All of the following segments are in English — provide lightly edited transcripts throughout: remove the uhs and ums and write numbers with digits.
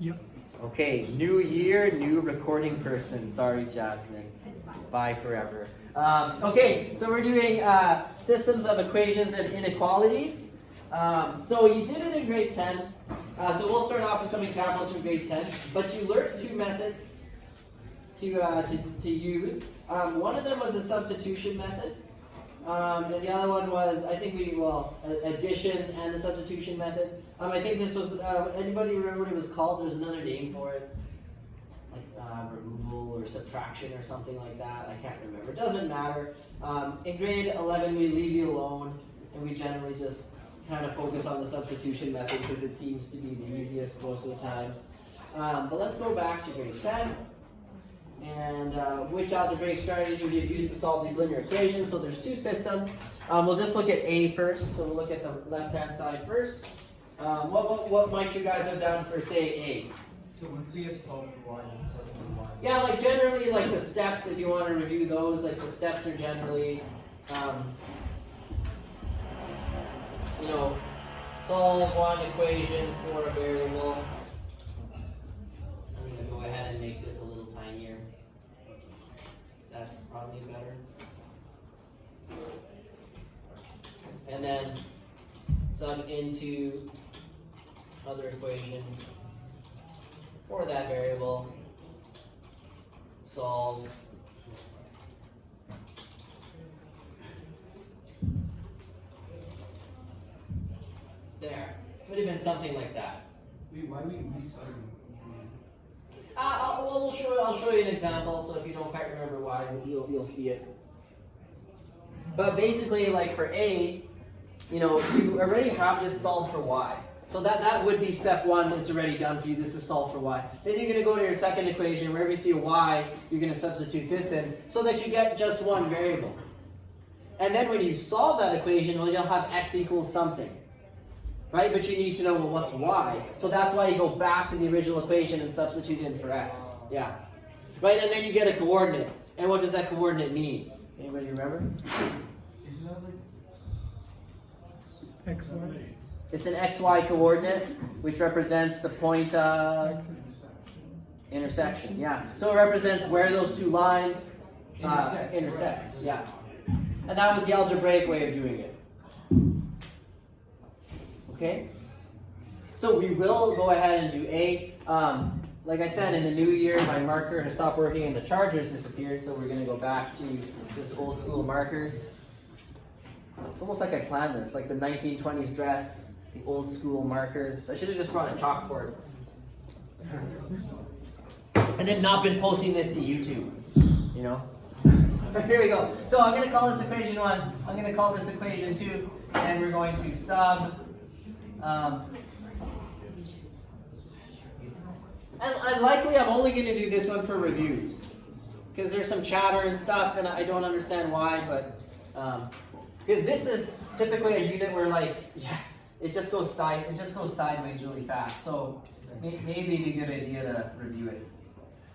Yep. Okay, new year, new recording person. Sorry, Jasmine. It's fine. Bye forever. Okay, so we're doing systems of equations and inequalities. So you did it in grade 10. So we'll start off with some examples from grade 10. But you learned two methods to use. One of them was the substitution method. And the other one was, I think addition and the substitution method. I think this was, anybody remember what it was called? There's another name for it. Like removal or subtraction or something like that. I can't remember. It doesn't matter. In grade 11, we leave you alone. And we generally just kind of focus on the substitution method because it seems to be the easiest most of the times. But let's go back to grade 10. And which algebraic strategies would you use to solve these linear equations? So there's two systems. We'll just look at A first. So we'll look at the left-hand side first. What might you guys have done for, say, A? So when we have solved for y, Yeah, like generally, like the steps, if you want to review those, like the steps are generally, solve one equation for a variable. I'm going to go ahead and make this a little tinier. That's probably better. And then sub into other equation for that variable. Solve. There. Would have been something like that. wait, why are we restarting? I'll show you an example. So if you don't quite remember why, you'll see it. But basically, like for A, you already have this solved for y. So that would be step one. It's already done for you. This is solved for y. Then you're going to go to your second equation. Wherever you see a y, you're going to substitute this in so that you get just one variable. And then when you solve that equation, well, you'll have x equals something. Right? But you need to know, well, what's y? So that's why you go back to the original equation and substitute in for x. Yeah. Right? And then you get a coordinate. And what does that coordinate mean? Anybody remember? Isn't that like XY. It's an xy coordinate, which represents the point Axis. intersection. Yeah. So it represents where those two lines intersect. Yeah. And that was the algebraic way of doing it. Okay? So we will go ahead and do A. Like I said, in the new year, my marker has stopped working and the charger's disappeared, so we're going to go back to just old school markers. It's almost like I planned this, like the 1920s dress, the old school markers. I should have just brought a chalkboard. And then not been posting this to YouTube, Here we go. So I'm going to call this equation 1. I'm going to call this equation 2. And we're going to sub. And likely I'm only going to do this one for review. Because there's some chatter and stuff, and I don't understand why, but because this is typically a unit where it just goes sideways really fast. So maybe it'd be a good idea to review it.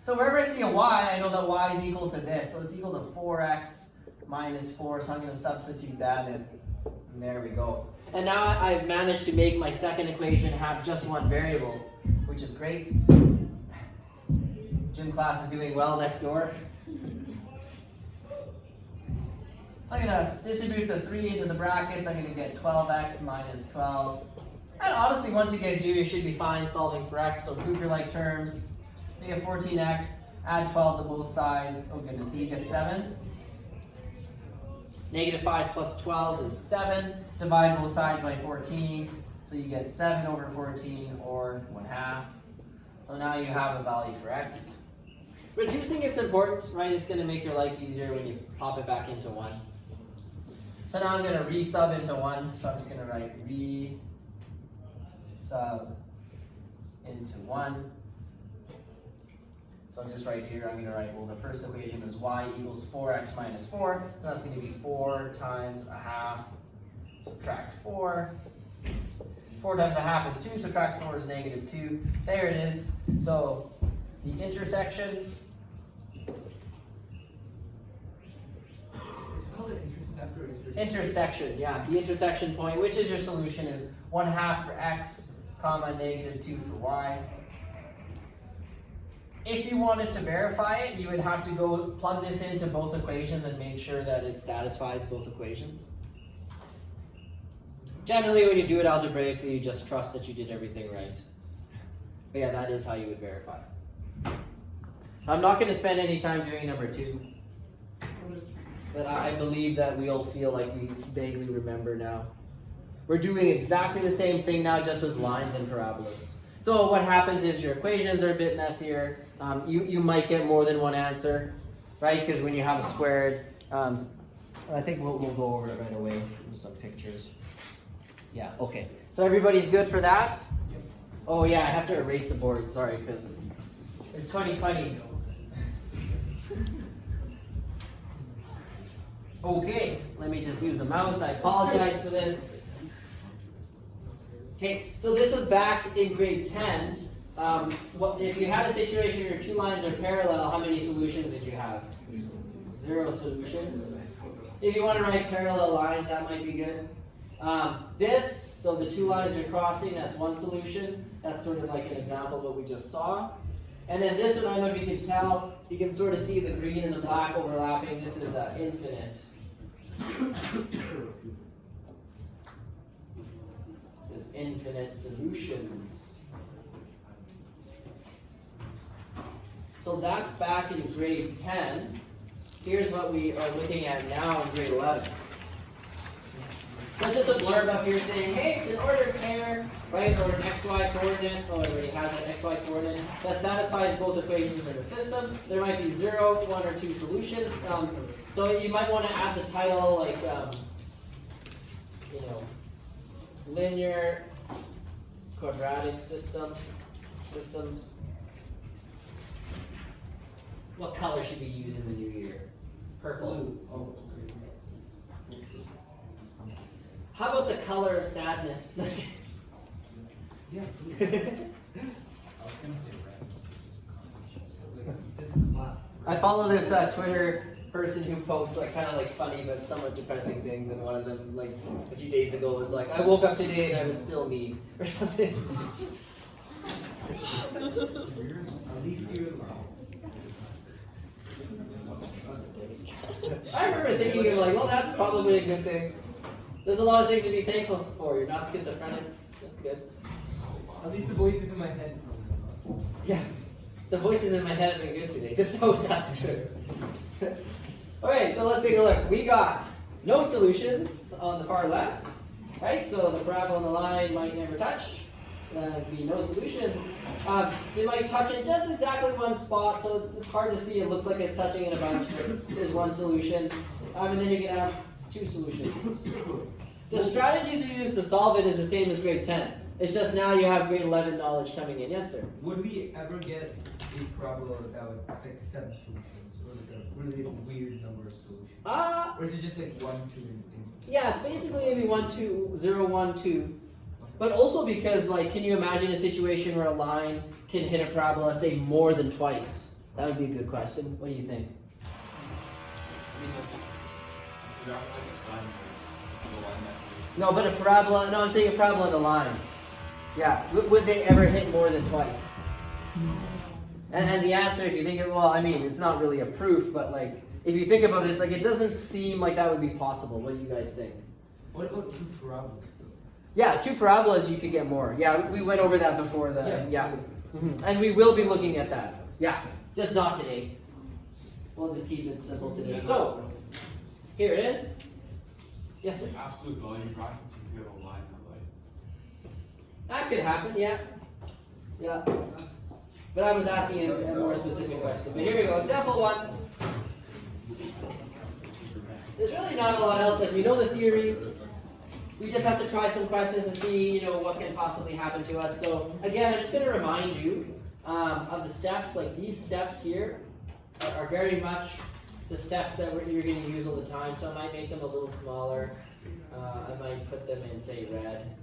So wherever I see a y, I know that y is equal to this. So it's equal to 4x minus 4. So I'm going to substitute that in. And there we go. And now I've managed to make my second equation have just one variable, which is great. Gym class is doing well next door. So I'm going to distribute the 3 into the brackets. I'm going to get 12x minus 12. And honestly, once you get here, you should be fine solving for x. So Cooper-like terms. You get 14x, add 12 to both sides. Oh goodness, do you get 7? Negative 5 plus 12 is 7. Divide both sides by 14. So you get 7 over 14 or 1/2. So now you have a value for x. Reducing it's important, right? It's going to make your life easier when you pop it back into 1. So now I'm going to re-sub into 1. So I'm just going to write re-sub into 1. So just right here, I'm going to write, well, the first equation is y equals 4x minus 4. So that's going to be 4 times 1/2. Subtract 4. 4 times 1/2 is 2. Subtract 4 is negative 2. There it is. So the intersection. It's called an intercept or Intersection, yeah. The intersection point, which is your solution, is 1/2 for x, comma, negative 2 for y. if you wanted to verify it, you would have to go plug this into both equations and make sure that it satisfies both equations. Generally, when you do it algebraically, you just trust that you did everything right. But yeah, that is how you would verify. I'm not going to spend any time doing number 2. But I believe that we'll feel like we vaguely remember now. We're doing exactly the same thing now, just with lines and parabolas. So what happens is your equations are a bit messier. You might get more than one answer, right? Because when you have a squared, I think we'll go over it right away with some pictures. Yeah, okay. So everybody's good for that? Yep. Oh yeah, I have to erase the board, sorry, because it's 2020. Okay, let me just use the mouse. I apologize for this. Okay, so this was back in grade 10. If you had a situation where your 2 lines are parallel, how many solutions did you have? 0 solutions. If you want to write parallel lines, that might be good. So the 2 lines are crossing, that's 1 solution. That's sort of like an example of what we just saw. And then this one, I don't know if you can tell, you can sort of see the green and the black overlapping. This is infinite. This is infinite solutions. So that's back in grade 10. Here's what we are looking at now in grade 11. So just a blurb up here saying, hey, it's an ordered pair, right, or an xy coordinate, or it already has an xy coordinate, that satisfies both equations in the system. There might be 0, 1, or 2 solutions. So you might want to add the title, like, linear quadratic systems. What color should we use in the new year? Purple. Oh, How about the color of sadness? yeah. I was gonna say red. This class. I follow this Twitter person who posts kind of funny but somewhat depressing things, and one of them a few days ago was like, I woke up today and I was still me, or something. At least you. I remember thinking of well, that's probably a good thing. There's a lot of things to be thankful for. You're not schizophrenic. That's good. At least the voices in my head. Yeah. The voices in my head have been good today. Just post that to Twitter. Okay, so let's take a look. We got no solutions on the far left, right? So the parabola and the line might never touch. There'd be no solutions. They might touch in just exactly one spot, so it's hard to see. It looks like it's touching in a bunch, but there's one solution. And then you can have 2 solutions. The strategies we use to solve it is the same as grade 10. It's just now you have grade 11 knowledge coming in. Yes, sir? Would we ever get a parabola that was 7 solutions, or a really weird number of solutions? Or is it just 1, 2, and Yeah, it's basically going to be 1, 2, 0, 1, 2. But also because, can you imagine a situation where a line can hit a parabola, say, more than twice? That would be a good question. What do you think? No, but a parabola, no, I'm saying a parabola and a line. Yeah, would they ever hit more than twice? And the answer, if you think of, it's not really a proof, but if you think about it, it's it doesn't seem like that would be possible. What do you guys think? what about 2 parabolas though? Yeah, 2 parabolas, you could get more. Yeah, we went over that before. Yeah. So And we will be looking at that. Yeah, just not today. We'll just keep it simple today. So, here it is. Yes, sir. Absolute value brackets if you have a line That could happen, yeah. Yeah. But I was asking a more specific question. But here we go. Example 1. There's really not a lot else. We know the theory. We just have to try some questions to see, what can possibly happen to us. So again, I'm just going to remind you of the steps. These steps here are very much the steps that you're going to use all the time. So I might make them a little smaller. I might put them in, say, red.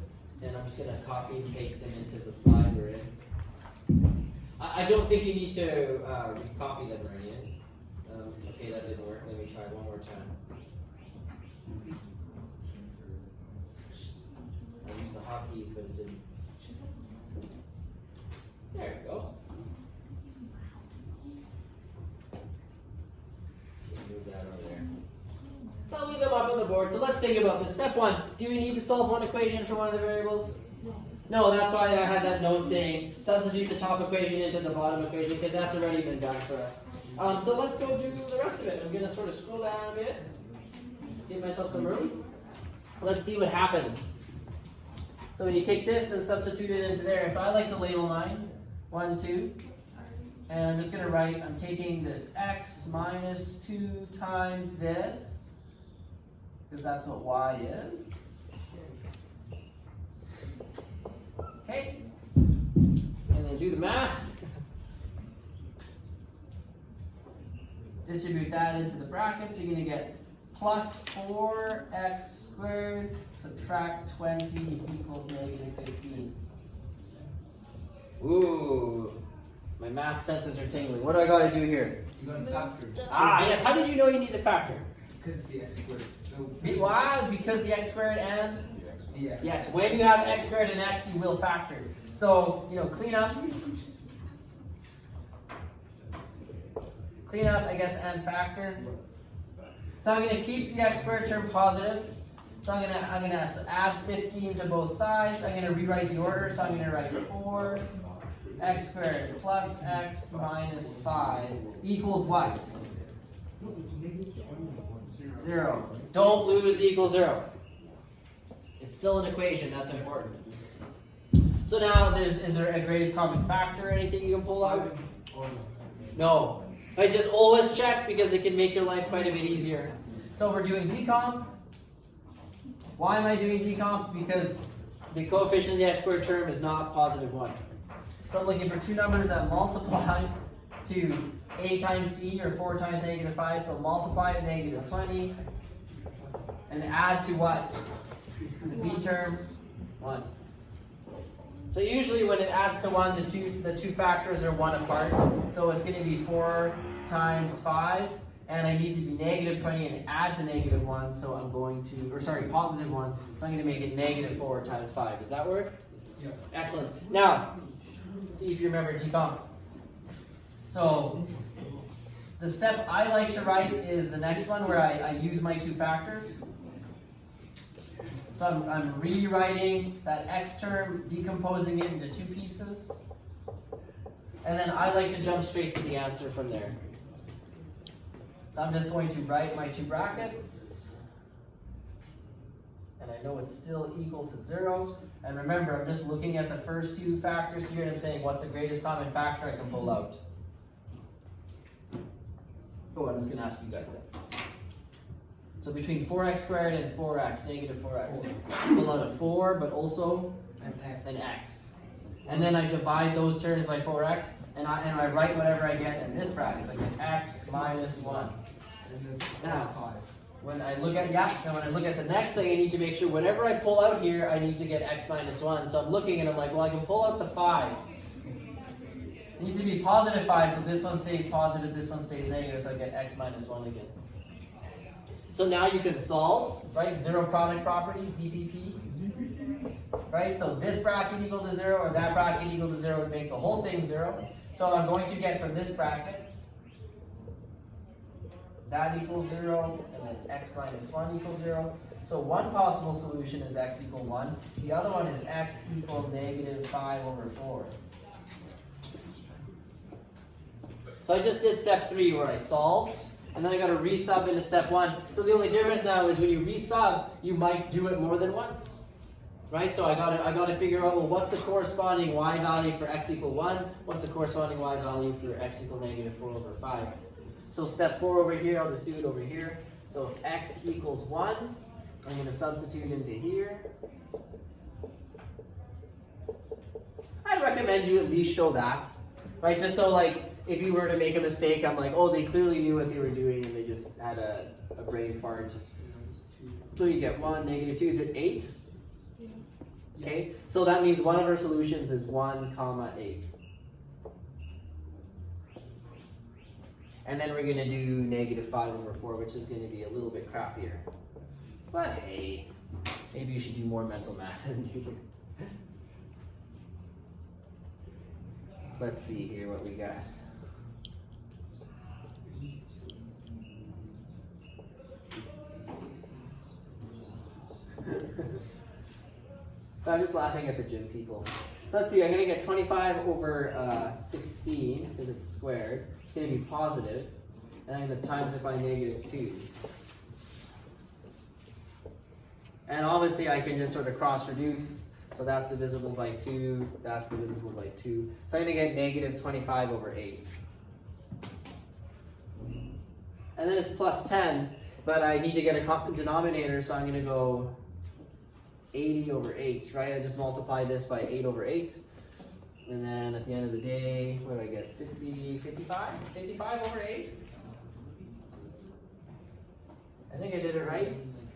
And I'm just going to copy and paste them into the slide we're in. I don't think you need to recopy them or anything. Okay, that didn't work. Let me try one more time. I used the hotkeys, but it didn't. There we go. straightforward. So let's think about this. Step 1, do we need to solve one equation for one of the variables? No, that's why I had that note saying substitute the top equation into the bottom equation, because that's already been done for us. So let's go do the rest of it. I'm going to sort of scroll down a bit, give myself some room. Let's see what happens. So when you take this and substitute it into there, so I like to label mine 1, 2. And I'm just going to write, I'm taking this x minus 2 times this, because that's what y is. Okay, and then do the math. Distribute that into the brackets. You're going to get plus 4x squared, subtract 20 equals negative 15. Ooh, my math senses are tingling. What do I got to do here? You got to factor. Yes. How did you know you need to factor? Because the x squared. So Why? Because the x squared and? the x. Yes, when you have x squared and x, you will factor. So, clean up. Clean up, I guess, and factor. So I'm going to keep the x squared term positive. So I'm going to add 15 to both sides. I'm going to rewrite the order. So I'm going to write 4 x squared plus x minus 5 equals what? 0. Don't lose the equal 0. It's still an equation. That's important. So now, is there a greatest common factor or anything you can pull out? No. I just always check because it can make your life quite a bit easier. So we're doing decomp. Why am I doing decomp? Because the coefficient of the x squared term is not positive 1. So I'm looking for two numbers that multiply to a times c, or 4 times negative 5. So multiply to negative 20 and add to what? The b term, 1. So usually when it adds to 1, the two factors are 1 apart. So it's going to be 4 times 5, and I need to be negative 20 and add to negative 1, so I'm going to, positive 1, so I'm going to make it negative 4 times 5. Does that work? Yeah. Excellent. Now, see if you remember decomp. So the step I like to write is the next one where I use my two factors. So I'm rewriting that x term, decomposing it into 2 pieces. And then I like to jump straight to the answer from there. So I'm just going to write my 2 brackets. And I know it's still equal to 0. And remember, I'm just looking at the first 2 factors here and I'm saying, what's the greatest common factor I can pull out? Oh, I'm just going to ask you guys that. So between 4x squared and 4x, negative 4x, pull out a 4, but also an x. And then I divide those terms by 4x, and I write whatever I get in this bracket. So I get x minus 1. Now, when I look at the next thing, I need to make sure whatever I pull out here, I need to get x minus 1. So I'm looking and I'm like, well, I can pull out the 5. It needs to be positive 5, so this one stays positive, this one stays negative, so I get x minus 1 again. So now you can solve, right? Zero product property, ZPP. Right? So this bracket equal to 0 or that bracket equal to 0 would make the whole thing 0. So I'm going to get from this bracket, that equals 0, and then x minus 1 equals 0. So one possible solution is x equal 1. The other one is x equal negative 5 over 4. So I just did step 3 where I solved. And then I got to resub into step 1. So the only difference now is when you resub, you might do it more than once, right? So I got to figure out, well, what's the corresponding y value for x equal 1? What's the corresponding y value for x equal negative 4 over 5? So step 4 over here, I'll just do it over here. So if x equals 1, I'm going to substitute into here. I recommend you at least show that, right? Just so like, if you were to make a mistake, I'm like, oh, they clearly knew what they were doing and they just had a brain fart. So you get 1, negative 2, is it 8? Okay, so that means one of our solutions is 1, 8. And then we're going to do negative 5 over 4, which is going to be a little bit crappier. But hey, maybe you should do more mental math than you do. Let's see here what we got. So I'm just laughing at the gym people. So let's see, I'm going to get 25 over 16, because it's squared. It's going to be positive, and I'm going to times it by -2. And obviously I can just sort of cross reduce. So that's divisible by 2, that's divisible by 2. So I'm going to get -25 over 8. And then it's plus 10, but I need to get a common denominator, so I'm going to go 80 over 8, right? I just multiply this by 8 over 8. And then at the end of the day, what do I get? 60, 55? 55 over 8? I think I did it right.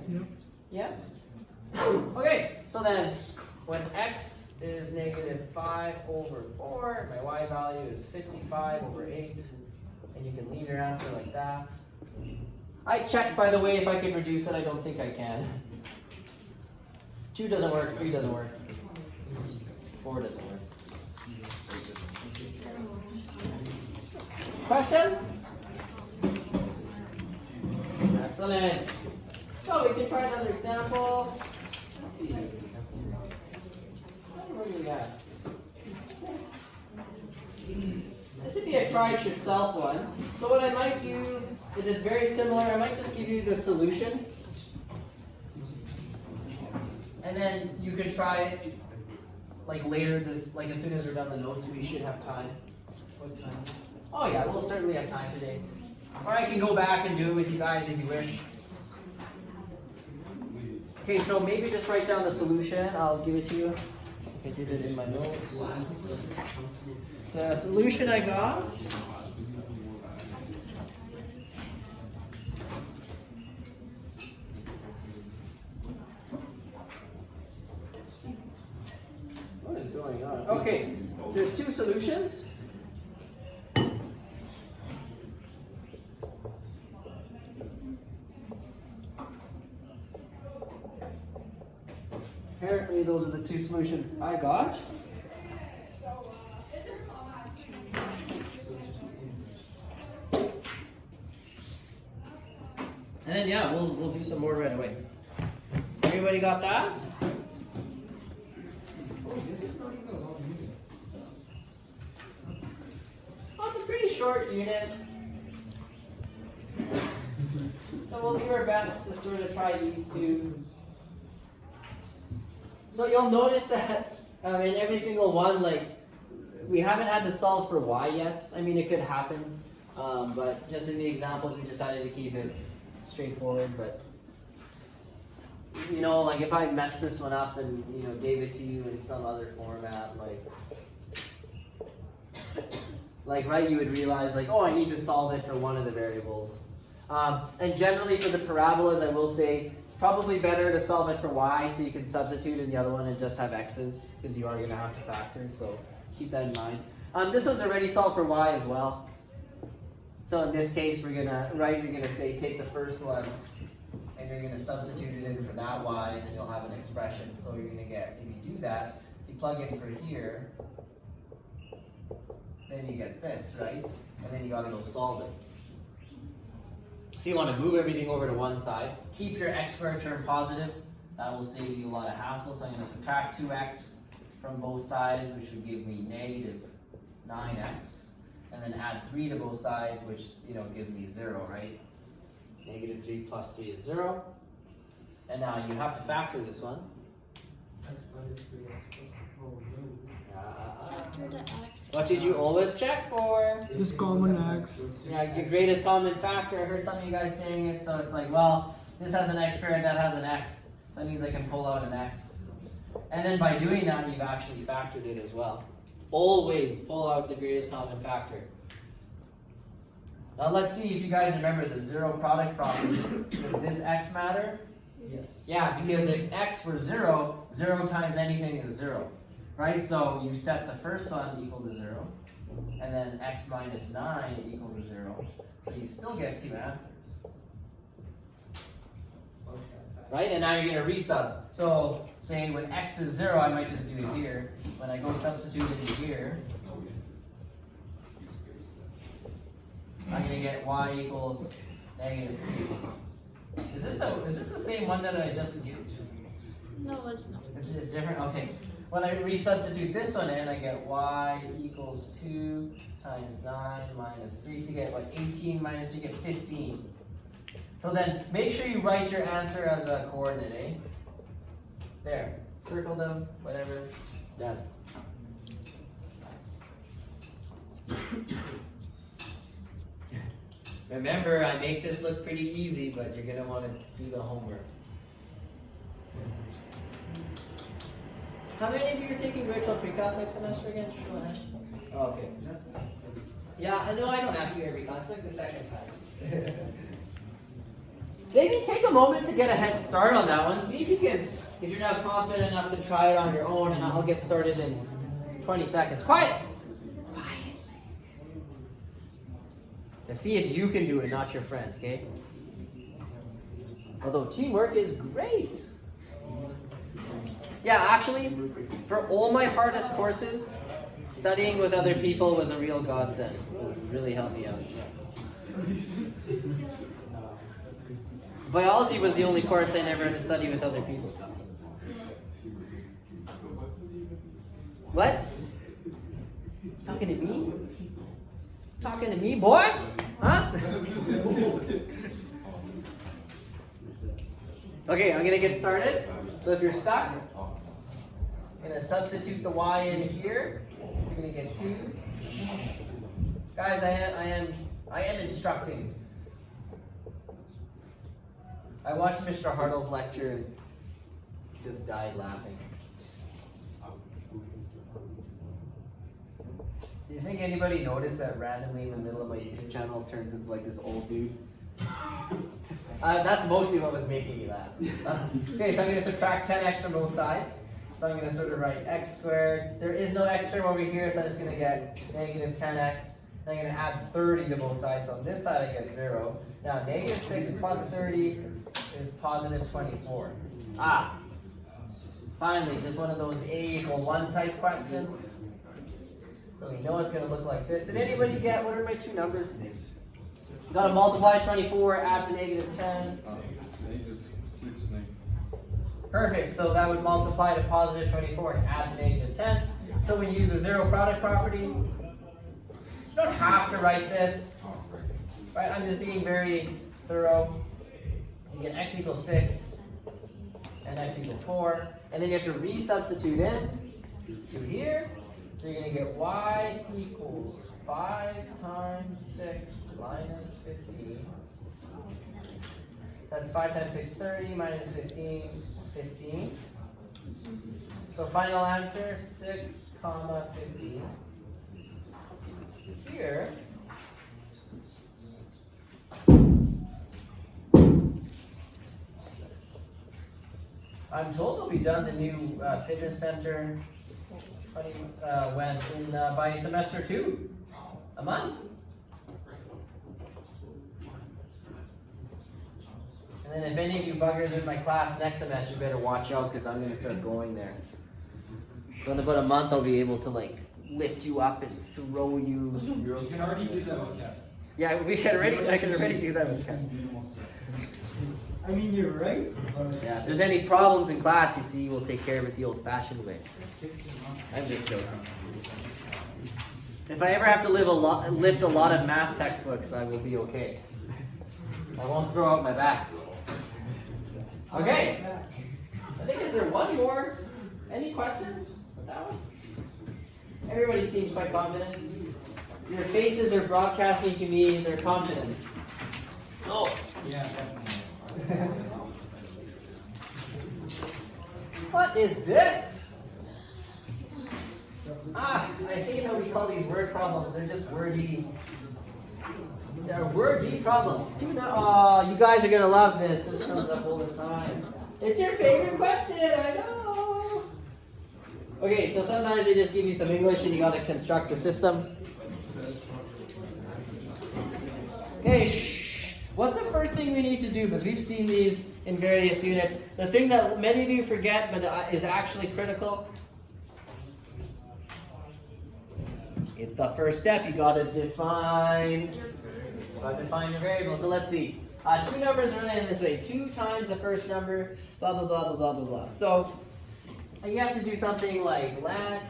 Yep. Yes? Okay, so then when x is -5 over 4, my y value is 55 over 8. And you can leave your answer like that. I checked, by the way, if I can reduce it. I don't think I can. 2 doesn't work, 3 doesn't work, 4 doesn't work. Questions? Excellent. So we can try another example. Let's see. What do we got? This would be a try it yourself one. So what I might do is it's very similar. I might just give you the solution. And then you can try it like later like as soon as we're done the notes, we should have time. What time? Oh yeah, we'll certainly have time today. Or I can go back and do it with you guys if you wish. Okay, so maybe just write down the solution. I'll give it to you. I did it in my notes. The solution I got. What is going on? Okay, there's 2 solutions. Apparently those are the 2 solutions I got. And then yeah, we'll do some more right away. Everybody got that? Oh, it's a pretty short unit. So we'll do our best to sort of try these 2. So you'll notice that in every single one, like, we haven't had to solve for y yet. I mean, it could happen, but just in the examples, we decided to keep it straightforward. But you know, like if I messed this one up and gave it to you in some other format, like right, you would realize like, oh, I need to solve it for one of the variables. And generally for the parabolas, I will say it's probably better to solve it for y, so you can substitute in the other one and just have x's, because you are going to have to factor, so keep that in mind. This one's already solved for y as well. So in this case, you're gonna say take the first one, and you're gonna substitute it in for that y, and then you'll have an expression. So you're gonna get, if you do that, you plug in for here, then you get this, right? And then you gotta go solve it. So you want to move everything over to one side. Keep your x squared term positive. That will save you a lot of hassle. So I'm going to subtract 2x from both sides, which would give me -9x. And then add 3 to both sides, which gives me 0, right? -3 plus 3 is 0. And now you have to factor this one. What did you always check for? This common x. Yeah, your greatest common factor. I heard some of you guys saying it, so it's like, well, this has an x squared, that has an x. So that means I can pull out an x. And then by doing that, you've actually factored it as well. Always pull out the greatest common factor. Now let's see if you guys remember the zero product property. Does this x matter? Yes. Yeah, because if x were 0, 0 times anything is 0. Right, so you set the first one equal to 0, and then x minus 9 equal to 0. So you still get 2 answers. Right, and now you're going to resub. So say when x is 0, I might just do it here. When I go substitute into here, I'm going to get y equals -3. Is this the same one that I just used? No, it's not. It's just different? Okay. When I resubstitute this one in, I get y equals 2 times 9 minus 3. So you get what? 18 minus, you get 15. So then make sure you write your answer as a coordinate, eh? There. Circle them, whatever. Done. Remember, I make this look pretty easy, but you're going to want to do the homework. How many of you are taking grade 12 pre-calc next semester again? Oh, okay. Yeah, I know I don't ask you every class. It's like the second time. Maybe take a moment to get a head start on that one. See if you can, if you're not confident enough to try it on your own, and I'll get started in 20 seconds. Quiet! Quiet. Now see if you can do it, not your friend, okay? Although teamwork is great. Yeah, actually, for all my hardest courses, studying with other people was a real godsend. It was really helped me out. Biology was the only course I never had to study with other people. What? Talking to me? Talking to me, boy? Huh? Okay, I'm gonna get started. So if you're stuck, I'm going to substitute the y in here. So you're going to get 2. Guys, I am instructing. I watched Mr. Hartle's lecture and just died laughing. Do you think anybody noticed that randomly in the middle of my YouTube channel it turns into like this old dude? That's mostly what was making me laugh. Okay, so I'm going to subtract 10x from both sides. So I'm going to sort of write x squared. There is no x term over here, so I'm just going to get negative 10x. Then I'm going to add 30 to both sides. So on this side I get 0. Now negative 6 plus 30 is positive 24. Ah! Finally, just one of those a equal 1 type questions. So we know it's going to look like this. Did anybody get, what are my two numbers? You got to multiply 24, add to negative 10. Perfect, so that would multiply to positive 24 and add to negative 10. So we use the zero product property. You don't have to write this. Right, I'm just being very thorough. You get x equals 6 and x equals 4. And then you have to resubstitute in to here. So you're going to get y equals 5 times 6 minus 15. That's 5 times 6, 30, minus 15, 15. So final answer, 6, comma, 15. Here, I'm told we'll be done the new fitness center by semester 2, a month. And then if any of you buggers in my class next semester, you better watch out because I'm going to start going there. So in about a month, I'll be able to like lift you up and throw you. You can already do that with Cat. Yeah, I can already do that with Ken. I mean, you're right. Yeah, if there's any problems in class, you see, we'll take care of it the old-fashioned way. I'm just joking. If I ever have to lift a lot of math textbooks, I will be okay. I won't throw out my back. Okay. I think, is there one more? Any questions with that one? Everybody seems quite confident. Your faces are broadcasting to me their confidence. Oh. Yeah, definitely. What is this? I hate how we call these word problems. They're just wordy. They're wordy problems. You guys are gonna love this. This comes up all the time. It's your favorite question. I know. Okay, so sometimes they just give you some English and you gotta construct the system. Okay, shh. What's the first thing we need to do? Because we've seen these in various units. The thing that many of you forget, but is actually critical. It's the first step. You gotta define the variable. So let's see. Two numbers are written this way. 2 times the first number, blah, blah, blah, blah, blah, blah, blah. So you have to do something like let,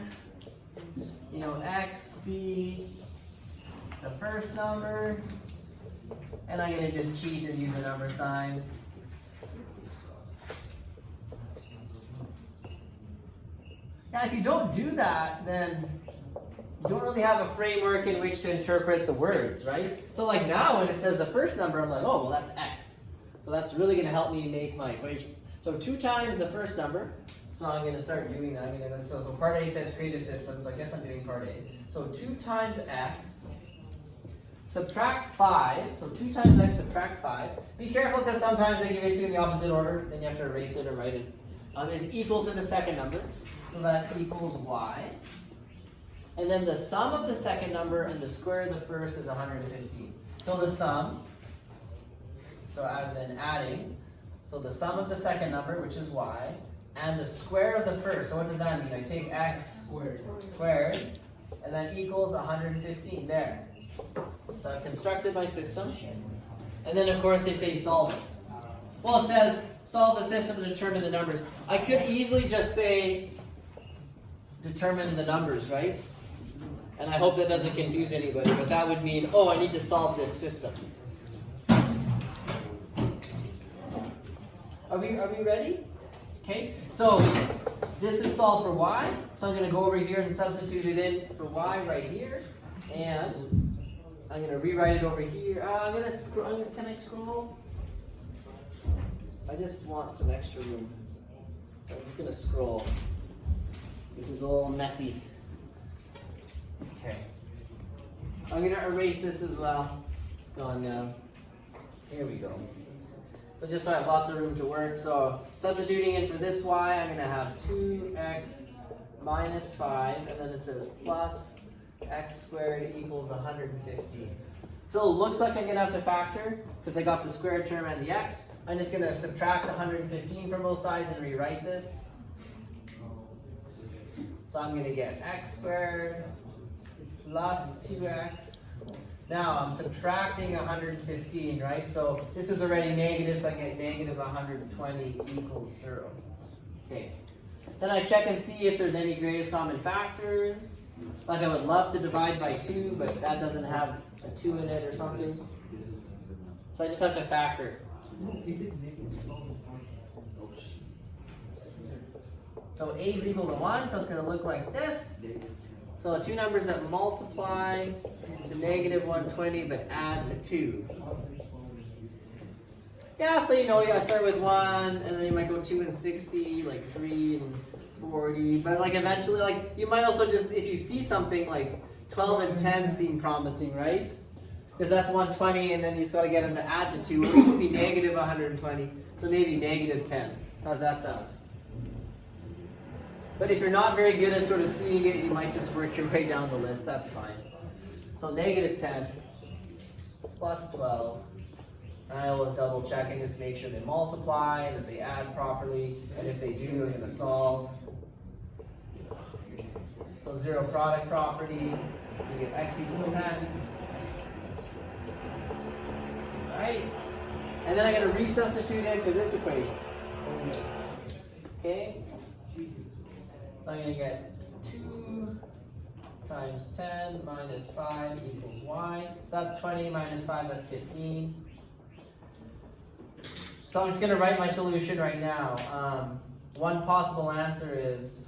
x be the first number. And I'm going to just cheat and use a number sign. Now, if you don't do that, then you don't really have a framework in which to interpret the words, right? So like now when it says the first number, I'm like, oh, well, that's x. So that's really going to help me make my equation. So 2 times the first number. So I'm going to start doing that. So part A says create a system. So I guess I'm doing part A. So 2 times x, subtract 5. So 2 times x, subtract 5. Be careful because sometimes they give it to you in the opposite order. Then you have to erase it or write it. Is equal to the second number. So that equals y. And then the sum of the second number and the square of the first is 115. So the sum, so as in adding, so the sum of the second number, which is y, and the square of the first. So what does that mean? I take x squared, and then equals 115. There. So I've constructed my system. And then of course they say solve it. Well, it says solve the system to determine the numbers. I could easily just say determine the numbers, right? And I hope that doesn't confuse anybody, but that would mean, oh, I need to solve this system. Are we ready? Okay, so this is solved for y. So I'm going to go over here and substitute it in for y right here. And I'm going to rewrite it over here. I'm going to scroll. Can I scroll? I just want some extra room. So I'm just going to scroll. This is all messy. Okay. I'm going to erase this as well. It's gone now. Here we go. So just so I have lots of room to work. So substituting in for this y, I'm going to have 2x minus 5. And then it says plus x squared equals 115. So it looks like I'm going to have to factor because I got the square term and the x. I'm just going to subtract 115 from both sides and rewrite this. So I'm going to get x squared plus 2x. Now I'm subtracting 115, right? So this is already negative, so I get negative 120 equals 0. Okay. Then I check and see if there's any greatest common factors. Like I would love to divide by 2, but that doesn't have a 2 in it or something. So I just have to factor. So a is equal to 1, so it's going to look like this. So 2 numbers that multiply to negative 120 but add to 2. Yeah, so I start with 1 and then you might go 2 and 60, like 3 and 40. But like eventually, like you might also just, if you see something like 12 and 10 seem promising, right? Because that's 120 and then you just got to get them to add to 2. It needs to be negative 120, so maybe negative 10. How's that sound? But if you're not very good at sort of seeing it, you might just work your way down the list. That's fine. So negative 10 plus 12. And I always double check and just make sure they multiply and that they add properly. And if they do, I'm going to solve. So zero product property. So we get x equals 10. Alright. And then I'm going to resubstitute into this equation. Okay. So I'm going to get 2 times 10 minus 5 equals y. So that's 20 minus 5, that's 15. So I'm just going to write my solution right now. One possible answer is,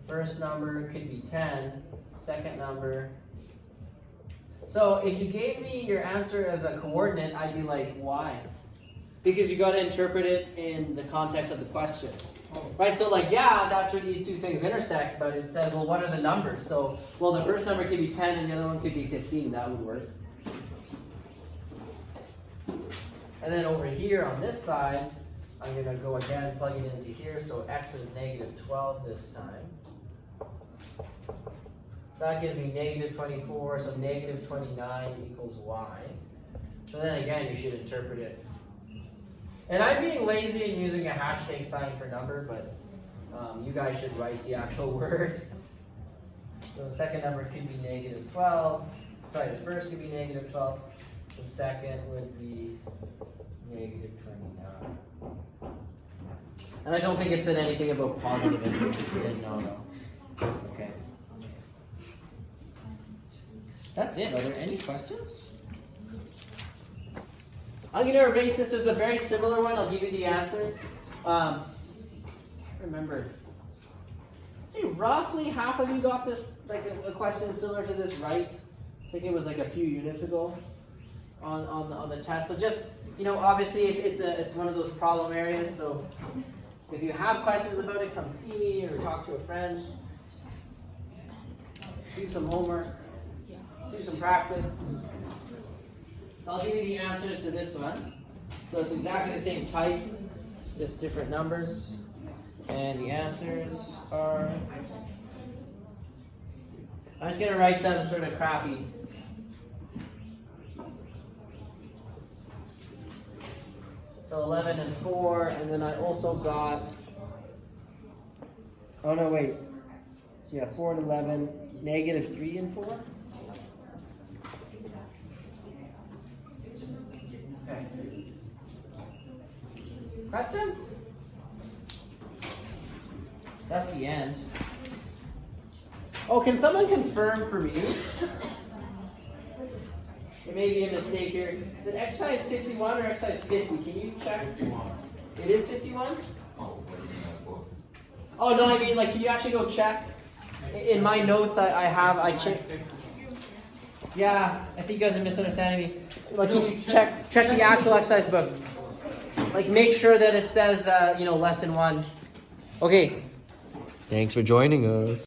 first number could be 10, second number. So if you gave me your answer as a coordinate, I'd be like, why? Because you got to interpret it in the context of the question. Right, so like, yeah, that's where these two things intersect, but it says, well, what are the numbers? So, well, the first number could be 10 and the other one could be 15. That would work. And then over here on this side, I'm going to go again, plug it into here. So x is negative 12 this time. That gives me negative 24, so negative 29 equals y. So then again, you should interpret it. And I'm being lazy and using a hashtag sign for number, but you guys should write the actual word. So the second number could be negative 12. Sorry, the first could be negative 12. The second would be negative 29. And I don't think it said anything about positive integers. We didn't know though. Okay. That's it. Are there any questions? I'm going to erase this. There's a very similar one. I'll give you the answers. Remember, I'd say roughly half of you got this, like a question similar to this right. I think it was like a few units ago on the test. So just, obviously it's one of those problem areas. So if you have questions about it, come see me or talk to a friend. Do some homework. Do some practice. So I'll give you the answers to this one. So it's exactly the same type, just different numbers. And the answers are... I'm just going to write them sort of crappy. So 11 and 4, and then I also got... Oh no, wait. Yeah, 4 and 11, negative 3 and 4. Okay. Questions? That's the end. Oh, can someone confirm for me? There may be a mistake here. Is it exercise 51 or exercise 50? Can you check? 51. It is 51? Oh, wait, no. Oh, no, I mean, like, can you actually go check? In my notes, I checked. Yeah, I think you guys are misunderstanding me. Like, can you check the actual exercise book? Like, make sure that it says, lesson 1. Okay. Thanks for joining us.